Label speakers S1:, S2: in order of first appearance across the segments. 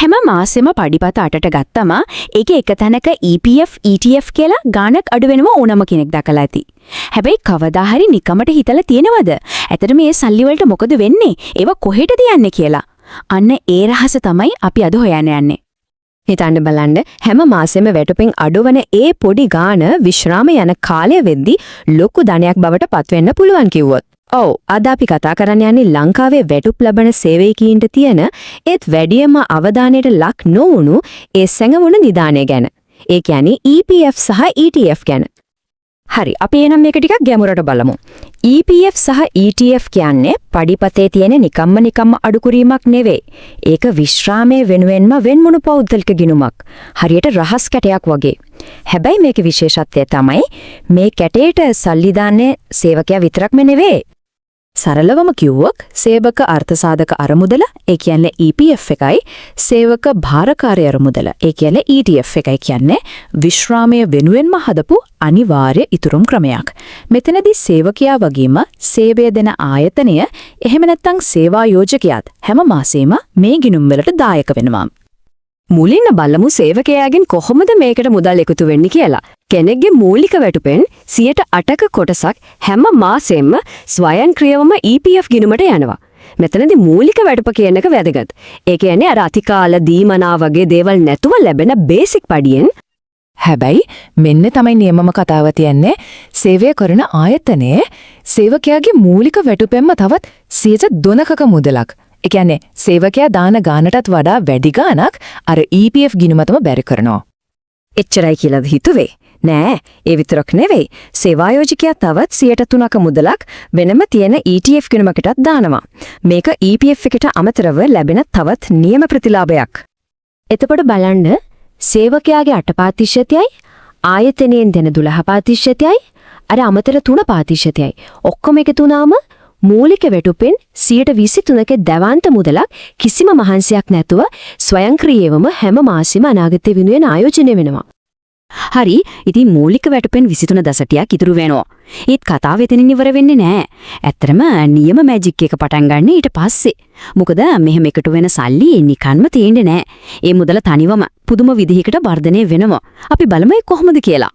S1: හැම මාසෙම පඩිපත 8ට ගත්තම ඒකේ එක තැනක EPF ETF කියලා ගාණක් අඩු වෙනව ඕනම කෙනෙක් දැකලා ඇති. හැබැයි කවදා හරි නිකමට හිතලා තියෙනවද? ඇත්තට මේ සල්ලි වලට මොකද වෙන්නේ? ඒව කොහෙටද යන්නේ කියලා. අන්න ඒ රහස තමයි අපි අද හොයන්න යන්නේ.
S2: හිතන්න බලන්න හැම මාසෙම වැටුපෙන් අඩුවන ඒ පොඩි ගාණ විශ්‍රාම යන කාලය වෙද්දී ලොකු ධනයක් බවට පත්වෙන්න පුළුවන් කිව්වොත්. ඔව් අද අපි කතා කරන්න යන්නේ ලංකාවේ වැටුප් ලබන සේවකීන්ට තියෙන ඒත් වැඩියම අවධානයට ලක් නොවුණු ඒ සැඟවුණු නිදාණය ගැන. ඒ කියන්නේ EPF සහ ETF ගැන. හරි අපි එනම් මේක ටිකක් ගැඹුරට බලමු. EPF සහ ETF කියන්නේ පඩිපතේ තියෙන නිකම්ම අඩු කිරීමක් නෙවෙයි. ඒක විශ්‍රාමයේ වෙනුවෙන්ම වෙන්මුණු පෞද්ගලික ගිණුමක්. හරියට රහස් කැටයක් වගේ. හැබැයි මේකේ විශේෂත්වය තමයි මේ කැටේට සල්ලි දාන්නේ සේවකයා විතරක්ම නෙවෙයි. සරලවම කිව්වොත් සේවක අර්ථසාධක අරමුදල ඒ කියන්නේ EPF එකයි සේවක භාරකාරී අරමුදල ඒ කියන්නේ ETF එකයි කියන්නේ විශ්‍රාමයේ වෙනුවෙන්ම හදපු අනිවාර්ය ඉතුරුම් ක්‍රමයක්. මෙතනදී සේවකයා වගේම සේවය දෙන ආයතනය එහෙම නැත්නම් සේවා යෝජකයාත් හැම මාසෙම මේ ගිණුම් වලට දායක වෙනවා. මුලින්ම බලමු සේවකයාගෙන් කොහොමද මේකට මුදල් එකතු වෙන්නේ කියලා. කෙනෙක්ගේ මූලික වැටුපෙන් 8%ක කොටසක් හැම මාසෙම ස්වයංක්‍රීයවම EPF ගිණුමට යනවා. මෙතනදී මූලික වැටුප කියන එක වැදගත්. ඒ කියන්නේ අර අතිකාල දීමනා වගේ දේවල් නැතුව ලැබෙන බේසික් පඩියෙන්.
S3: හැබැයි මෙන්න තමයි නියමම කතාව තියන්නේ. සේවය කරන ආයතනයේ සේවකයාගේ මූලික වැටුපෙන්ම තවත් 2%ක මුදලක්. ඒ කියන්නේ සේවකයා දාන ගානටත් වඩා වැඩි ගාණක් අර EPF ගිණුමතම බැරි කරනවා.
S2: එච්චරයි කියලාද හිතුවේ? නෑ, ඒ විතරක් නෙවෙයි. සේවායෝජකයා තවත් 3%ක මුදලක් වෙනම තියෙන ETF ගිණුමකටත් දානවා. මේක EPF එකට අමතරව ලැබෙන තවත් නියම ප්‍රතිලාභයක්. එතකොට බලන්න සේවකයාගේ 8%යි ආයතනයෙන් දෙන 12%යි අර අමතර 3%යි ඔක්කොම එකතු වුණාම මූලික වැටුපෙන් 23%ක දැවන්ත මුදලක් කිසිම මහන්සියක් නැතුව ස්වයංක්‍රීයවම හැම මාසෙම අනාගතය වෙනුවෙන් ආයෝජනය වෙනවා.
S1: හරි ඉතින් මූලික වැටුපෙන් 23%ක් ඉතුරු වෙනවා. ඒත් කතාව එතනින් ඉවර වෙන්නේ නැහැ. ඇත්තටම නියම මැජික් එක පටන් ගන්න ඊට පස්සේ. මොකද මෙහෙම එකතු වෙන සල්ලි නිකන්ම තියෙන්නේ නැහැ. ඒ මුදල තනිවම පුදුම විදිහකට වර්ධනය වෙනවා. අපි බලමු කොහොමද කියලා.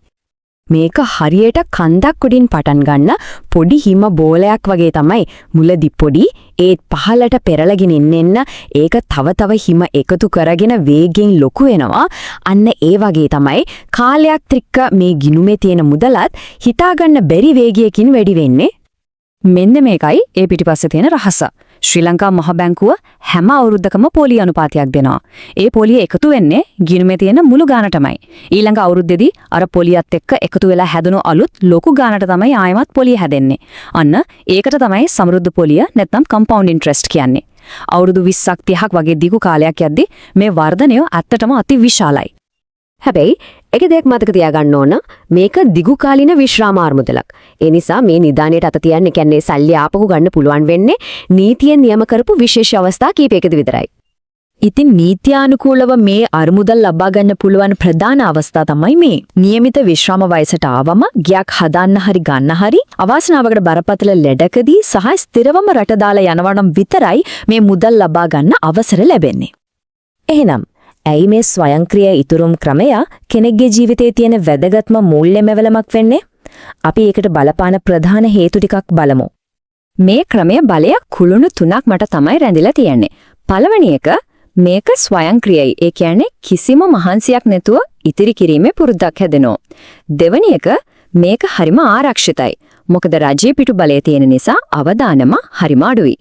S1: මේක හරියට කන්දක් උඩින් පටන් ගන්න පොඩි හිම බෝලයක් වගේ තමයි. මුලදී පොඩි ඒත් පහළට පෙරලගෙන එන්න ඒක තව හිම එකතු කරගෙන වේගෙන් ලොකු වෙනවා. අන්න ඒ වගේ තමයි කාලයක් ත්‍රික්ක මේ ගිණුමේ තියෙන මුදලත් හිතාගන්න බැරි වේගයකින් වැඩි වෙන්නේ. මෙන්න මේකයි ඒ පිටිපස්සේ තියෙන රහස. ශ්‍රී ලංකා මහ බැංකුව හැම අවුරුද්දකම පොලි අනුපාතයක් දෙනවා. ඒ පොලිය එකතු වෙන්නේ ගිණුමේ තියෙන මුළු ගාණටමයි. ඊළඟ අවුරුද්දේදී අර පොලියත් එක්ක එකතු වෙලා හැදුණු අලුත් ලොකු ගාණට තමයි ආයමත් පොලිය හැදෙන්නේ. අන්න ඒකට තමයි සමෘද්ධ පොලිය නැත්නම් කම්පවුන්ඩ් ඉන්ට්‍රස්ට් කියන්නේ. අවුරුදු 20ක් 30ක් වගේ දිගු කාලයක් යද්දී මේ වර්ධනය ඇත්තටම අති විශාලයි. හැබැයි එක දෙයක් මතක තියාගන්න ඕන මේක දිගු කාලින විශ්‍රාම ආර්මුදලක්. ඒ නිසා මේ නිදාණයට අත තියන්නේ කියන්නේ සල්ලි ආපහු ගන්න පුළුවන් වෙන්නේ නීතියෙන් නියම කරපු විශේෂ අවස්ථා කීපයකදී විතරයි. ඉතින් නීත්‍යානුකූලව මේ අරමුදල් ලබා ගන්න පුළුවන් ප්‍රධාන අවස්ථා තමයි මේ. નિયમિત විශ්‍රාම වයසට ආවම ගියක් හදාන්න හරි ගන්න හරි අවාසනාවකට බරපතල ලෙඩකදී සහ ස්ථිරවම රට දාලා යනවා නම් විතරයි මේ මුදල් ලබා ගන්න අවසර ලැබෙන්නේ. එහෙනම් ඇයි මේ ස්වයංක්‍රීය ඉතුරුම් ක්‍රමය කෙනෙක්ගේ ජීවිතයේ තියෙන වැදගත්ම මූල්‍ය මෙවලමක් වෙන්නේ? අපි ඒකට බලපාන ප්‍රධාන හේතු ටිකක් බලමු. මේ ක්‍රමය බලයක් කුළුණු 3ක් මට තමයි රැඳිලා තියෙන්නේ. පළවෙනි එක මේක ස්වයංක්‍රීයයි. ඒ කියන්නේ කිසිම මහන්සියක් නැතුව ඉතිරි කිරීමේ පුරුද්දක් හැදෙනවා. දෙවෙනි එක මේක හරිම ආරක්ෂිතයි. මොකද රජයේ පිටු බලය තියෙන නිසා අවදානම හරිම අඩුයි.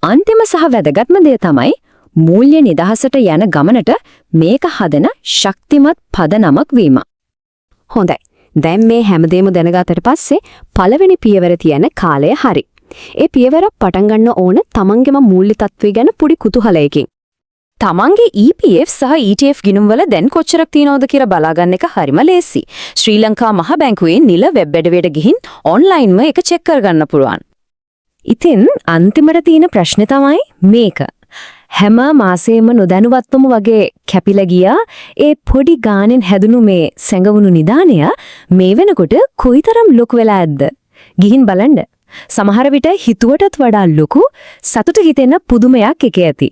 S1: අන්තිම සහ වැදගත්ම දේ තමයි මූල්‍ය නිදහසට යන ගමනට මේක හදන ශක්තිමත් පදනමක් වීම. හොඳයි. දැන් මේ හැමදේම දැනගත්තට පස්සේ පළවෙනි පියවර තියෙන කාලය හරි. ඒ පියවර පටන් ගන්න ඕන තමන්ගේම මූල්‍ය තත්ත්වය ගැන පොඩි කුතුහලයකින්. තමන්ගේ EPF සහ ETF ගිණුම් වල දැන් කොච්චරක් තියෙනවද කියලා බලාගන්න එක හරිම ලේසි. ශ්‍රී ලංකා මහ බැංකුවේ නිල වෙබ් අඩවියට ගිහින් ඔන්ලයින්ම එක චෙක් කරගන්න පුළුවන්. ඉතින් අන්තිමට තියෙන ප්‍රශ්නේ තමයි මේක. හැම මාසෙම නොදැනුවත්වම වගේ කැපිලා ගියා ඒ පොඩි ගානෙන් හැදුණු මේ සැඟවුණු නිදාණය මේ වෙනකොට කොයිතරම් ලොකු වෙලා ඇද්ද? ගිහින් බලන්න. සමහර විට හිතුවටත් වඩා ලොකු සතුට හිතෙන පුදුමයක් එකේ ඇති.